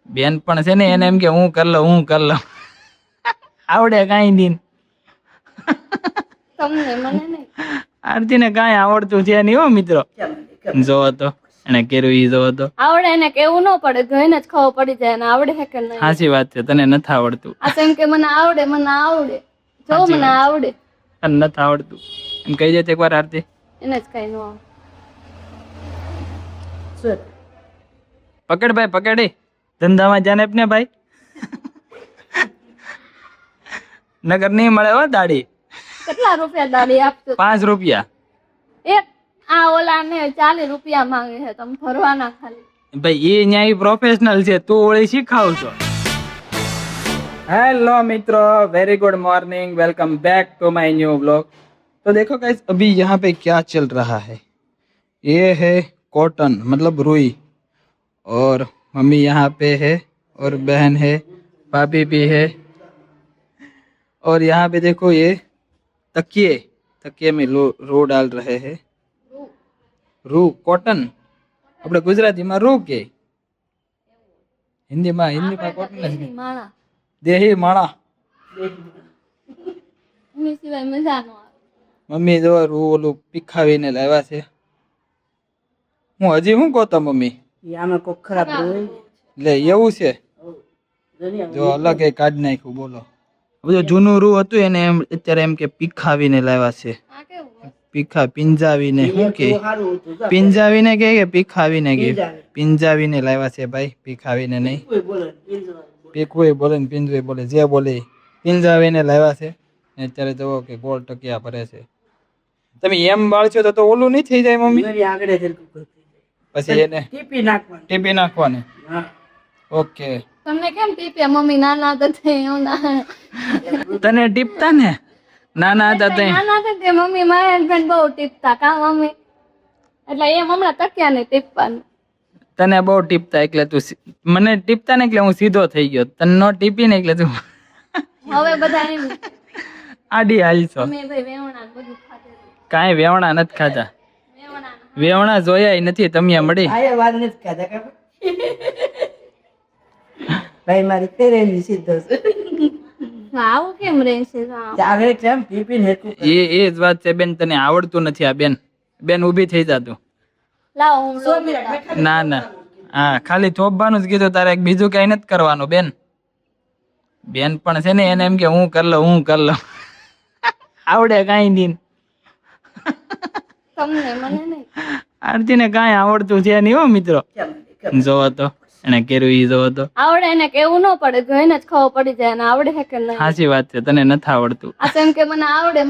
બેન પણ છે ને એને એમ કે હું કર લઉં આવડે કાંઈ નહીં તમને મને નહીં આરતી ને કાંઈ આવડતું છે નહીં હો મિત્રો. જોવો તો એને કર્યું ઈ જોવો તો. આવડે એને કેવું ન પડે, જોઈને જ ખબર પડી જાય ને આવડે છે કે નહીં. સાચી વાત છે, તને નથી આવડતું. આ તો એમ કે મને આવડે જો મને આવડે, તને નથી આવડતું એમ કહી દે એકવાર આરતી. એને જ કઈ ન આવડે. પકડ ભાઈ પકડી ધંધામાં જાને ને ભાઈ. નગર નહીં મળે હો દાડી. કેટલા રૂપિયા દાડી આપશો? 5 રૂપિયા. એક આ ઓલા ને 40 રૂપિયા માંગે છે, તમે ભરવાના ખાલી. ભાઈ એ ન્યાય પ્રોફેશનલ છે, તું ઓળી શીખાવ છો. हेलो मित्रों, very good morning, welcome back to my new vlog. तो देखो गाइस अभी यहाँ पे क्या चल रहा है, ये है कॉटन मतलब रुई, और मम्मी यहाँ पे है और बहन है, भाभी भी है, और यहाँ पे देखो ये तकिए में रू डाल रहे हैं। रू कॉटन अपने गुजराती में रू के हिंदी में कॉटन માણા देही माणा। એની સિવાય મજા ન આવે. મમ્મી જો રૂ ઓલું પીખાવીને લાવ્યા છે. હું હજી શું કહો તો મમ્મી આમાં કોઈ ખરાબ હોય લે એવું છે, જો અલગ એ કાઢ નાખ્યું. બોલો બધું જૂનું રૂ હતું એને એમ અત્યારે એમ કે પીખાવીને લાવ્યા છે. આ કેવું પિંજાવીને શું કે સારું હતું જા. પિંજાવીને કે પીખાવીને કે પિંજાવી. પિંજાવીને લાવ્યા છે ભાઈ, પીખાવીને નહીં. કોઈ બોલે પિંજરા. પીખવું બોલે ને પિંજવું બોલે, જે બોલે પિંજાવીને લાવ્યા છે. ને અત્યારે જુઓ કે ગોળ ટકિયા ભરે છે. તમે એમ બાળશો તો ઓલું નહીં થઈ જાય મમ્મી? મેરી આગળ હેરકું કરતી જાય. પછી એને ટીપી નાખવાનું. ટીપી નાખવાની. હા. ઓકે, તમને કેમ ટીપ્યા? મમ્મી નાના હતા તે એવું ના તને ટીપતા ને નાના હતા તે? નાના હતા તે મમ્મી મારા હસબન્ડ બહુ ટીપતા કા મમ્મી, એટલે એમ હમણાં તક્યા ને ટીપવાનું. તને બહુ ટીપતા એટલે તું મને ટીપતા ને એટલે હું સીધો થઈ ગયો. તને નો ટીપી ને એટલે તું હવે બધા એમ આડી હાલશો. મમ્મી ભાઈ વેવણા ને બધું ખાધું. કાંઈ વેવણા નથી ખાધા, વેવણા વેવણા જોયા નથી. તમે મળી આયા વાત નથી ખાધા ખબર. ભાઈ મારી તેરેની સીધો છે. આવું કેમ રહેશે? આગળ કેમ ટીપી હેરકું એ જ વાત છે બેન, તને આવડતું નથી. આ બેન ઊભી થઈ જા તું. લાવો હું લોટ ના હા, ખાલી થોપવાનું જ કીધું, તારે બીજું કઈ નથી કરવાનું. બેન પણ છે ને એને એમ કે હું કર લઉં આવડે કાંઈ નહીં. તમને મને નહીં. આરતી ને કાંઈ આવડતું છે નહીં હો મિત્રો. જોવો તો એને કર્યું ઈ જોવો તો. આવડે એને કેવું ન પડે, જોઈને જ ખબર પડી જાય ને આવડે છે કે નહીં. સાચી વાત છે, તને નથી આવડતું. આ તો એમ કે મને આવડે જો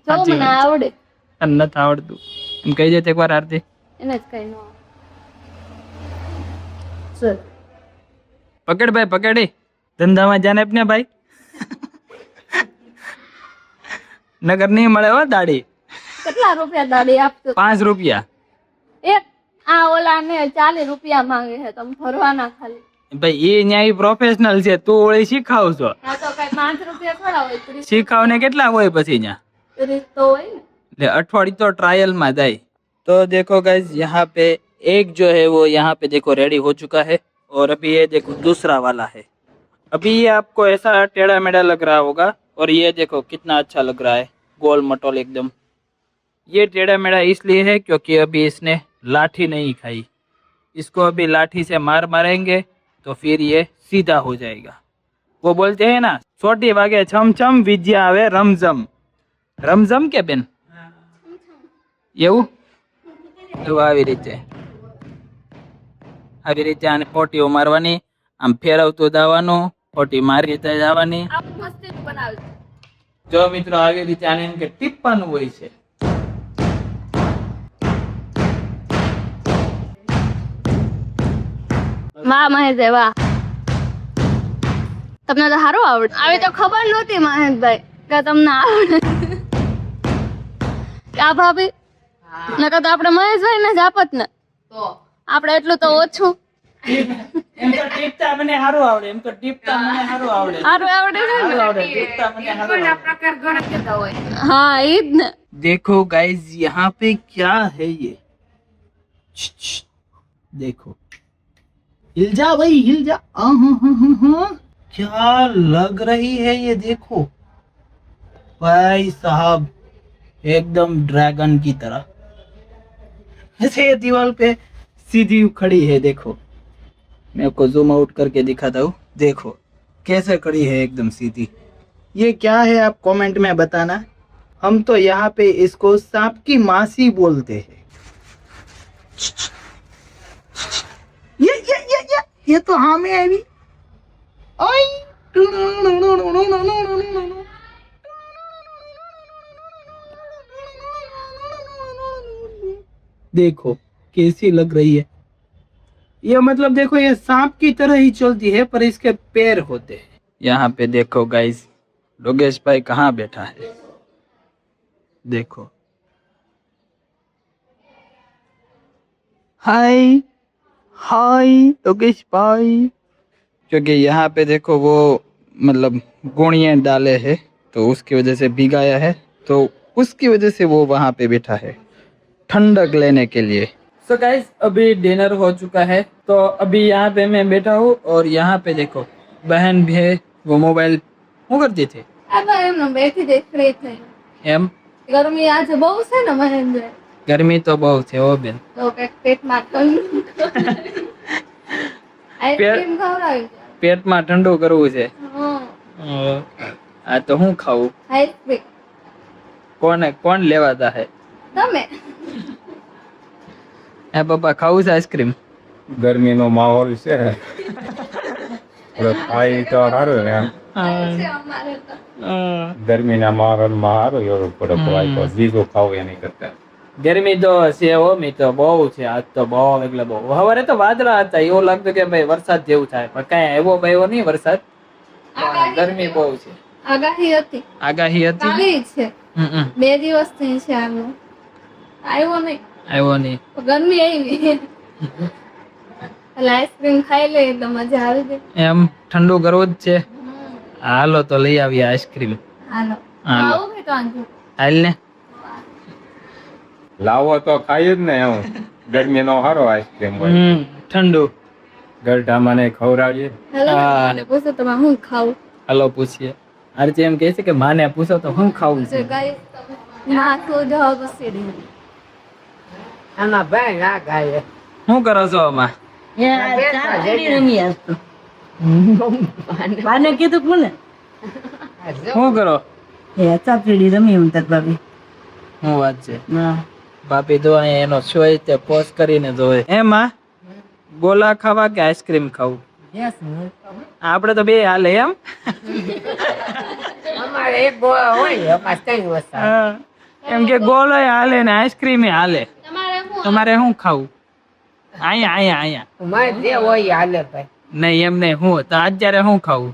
સાચી મને વાત. આવડે, તને નથી આવડતું એમ કહી દે એકવાર આરતી. એને જ કઈ ન આવડે. સર પકડ ભાઈ પકડી ધંધામાં જાને ને ભાઈ. નગર નહીં મળે હો દાડી. કેટલા રૂપિયા દાડી આપશો? 5 રૂપિયા. એક આ ઓલા ને 40 રૂપિયા માંગે છે, તમે ભરવાના ખાલી. ભાઈ એ ન્યાય પ્રોફેશનલ છે, તું ઓળી શીખાવ છો. આ તો કઈ 5 રૂપિયા થોડા હોય, 30 શીખાવને કેટલા હોય પછી ન્યા? 30 તો હોય ને. એટલે અઠવાડિયું तो ट्रायल में जाए। तो देखो गाइज यहाँ पे एक जो है वो यहाँ पे देखो रेडी हो चुका है, और अभी ये देखो दूसरा वाला है। अभी ये आपको ऐसा टेढ़ा मेढ़ा लग रहा होगा, और ये देखो कितना अच्छा लग रहा है, गोल मटोल एकदम। ये टेढ़ा मेढ़ा इसलिए है क्योंकि अभी इसने लाठी नहीं खाई। इसको अभी लाठी से मारेंगे तो फिर ये सीधा हो जाएगा। वो बोलते हैं ना, छोटी वागे छम छम विद्या आवे रमझम। रमझम के बेन એવું તો આવી રીતે આને પોટીઓ મારવાની, આમ ફેરવતું જવાનું, પોટી મારી જવાની. આવું મસ્તી બનાવજો. જો મિત્રો આવી રીતે આને એમ કે ટીપવાનું હોય છે. વાહ મહેશભાઈ વાહ, તમને તો સારું આવડે. આવી તો ખબર નહોતી મહેશભાઈ કે તમને આવડે. આ ભાભી નકર તો આપણે મહેશભાઈ ને જ આપત ને, તો આપણે એટલું તો ઓછું. એમ તો ટીપતા મને સારું આવડે, એમ તો ટીપતા મને સારું આવડે. સારું આવડે છે ને? ટીપતા મને સારું આવડે. હા ઈ જ ને. देखो गाइस यहाँ पे क्या है ये, देखो हिल जा भाई, हिल जा। हाँ, क्या लग रही है ये, देखो भाई साहब, एकदम ड्रैगन की तरह। ऐसे ये दीवार पे सीधी खड़ी है, देखो मैं आपको जूम आउट करके दिखाता हूँ। देखो कैसे खड़ी है, एकदम सीधी। ये क्या है आप कमेंट में बताना। हम तो यहाँ पे इसको सांप की मासी बोलते हैं। ये तो हमें अभी देखो कैसी लग रही है ये, मतलब देखो ये सांप की तरह ही चलती है पर इसके पैर होते हैं। यहाँ पे देखो गाइस, लोगेश भाई कहाँ बैठा है, देखो। हाय हाय लोगेश भाई। क्योंकि यहाँ पे देखो वो मतलब गुणियाँ डाले हैं तो उसकी वजह से भिगाया है, तो उसकी वजह से वो वहाँ पे बैठा है ठंडक लेने के लिए। सो गाइस अभी डिनर हो चुका है, तो अभी यहाँ पे मैं बैठा हूँ और यहाँ पे देखो बहन भी है, वो मोबाइल શું કરતી હતી? એમને બેઠી જઈ ફ્રી થઈ એમ ગરમી આજે બહુ છે ને મહેન્દ્ર, ગરમી તો બહુ છે હો બેન। તો કંઈક પેટમાં આઈસ્ક્રીમ ખવડાવી દે। પેટમાં ઠંડુ કરવું છે। હા આ તો હું ખાવું? આઈસ્ક્રીમ કોણ લેવાતા હે? તમે હે પપ્પા, ખાવું છે આઈસ્ક્રીમ? ગરમીનો માહોલ છે ખાઈ તો સારું ને એમ છે અમારે તો ગરમીના માહોલમાં સારું એવું પડે ખવાય તો બીજું ખાવું એની કરતા ગરમી તો છે હો મિત્ર, બહુ છે આજ તો, બહુ એટલે બહુ। સવારે તો વાદળા હતા, એવું લાગતું કે ભાઈ વરસાદ જેવું થાય, પણ કાંઈ આવ્યો નહીં વરસાદ, ગરમી બહુ છે। આગાહી હતી, આગાહી હતી, કાલી છે, હમ 2 દિવસથી છે આવ્યો, આવ્યો નહીં, આવ્યો નહીં। તો ગરમી આવી એટલે આઈસ્ક્રીમ ખાઈ લે એટલે મજા આવી ગઈ। એમ ઠંડુ કરવું જ છે? હાલો તો લઈ આવીએ આઈસ્ક્રીમ। હાલો હાલો આવું કે તો આંધું હાલ ને। લાવો તો ખાઈ જ ને એમ ગરમીનો સારો આઈસ્ક્રીમ હોય ઠંડુ ગરઢામાં ને ખવડાવીએ હેલો હા। મને પૂછો તમે હું ખાવું હાલો પૂછીએ। આરતી એમ કહે છે કે માને પૂછો તો હું ખાવું જે છે? ગાય ના તો જવાબ સીડી આના ભાઈ ના ખાય શું કરો છો આમાં? બાને કીધું કોને શું કરો? ચાપડી રમી હું તાર ભાભી શું વાત છે? ના બાપી તો અહીંયા એનો શોય તે પોસ્ટ કરીને જોવે। એમાં ગોલા ખાવા કે આઈસ્ક્રીમ ખાવું? આપણે તો બે હાલે એમ। અમારે એક ગોળા હોય અમારે 3 વસ્તુ હા, એમ કે ગોલો હાલે ને આઈસ્ક્રીમ હાલે, તમારે હું તમારે શું ખાવું? અહીંયા મારે જે હોય હાલે ભાઈ નહીં એમ નહીં, હું તો અત્યારે શું ખાવું?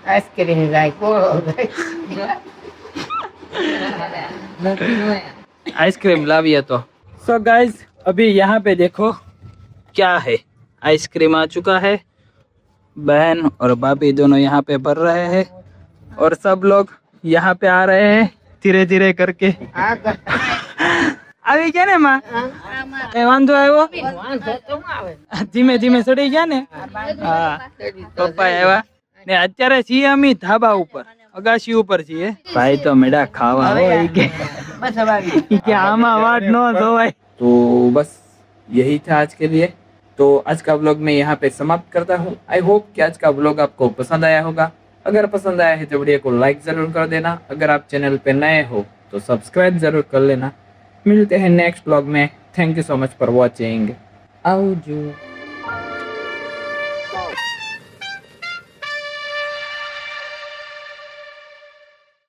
आइसक्रीम लाए कोलो आइसक्रीम लाविए तो। सो गाइस अभी यहाँ पे देखो क्या है, आइसक्रीम आ चुका है, बहन और भाभी दोनों यहाँ पे भर रहे हैं और सब लोग यहाँ पे आ रहे हैं धीरे धीरे करके। આવી ગયા ને માં? એ વાંધો આવ્યો? ધીમે ધીમે ચડી ગયા ને? હા પપ્પા આવ્યા ને અત્યારે છીએ અમે ધાબા ઉપર, અગાશી ઉપર છીએ। ભાઈ તો મેડા ખાવા હોય કે આમાં વાટ ન ધોવાય। तो बस यही था आज के लिए, तो आज का व्लॉग मैं यहाँ पे समाप्त करता हूँ। आई होप कि आज का व्लॉग आपको पसंद आया होगा। अगर पसंद आया है तो वीडियो को लाइक जरूर कर देना। अगर आप चैनल पे नए हो तो सब्सक्राइब जरूर कर लेना। मिलते हैं नेक्स्ट व्लॉग में। Thank you so much for watching. आवजो।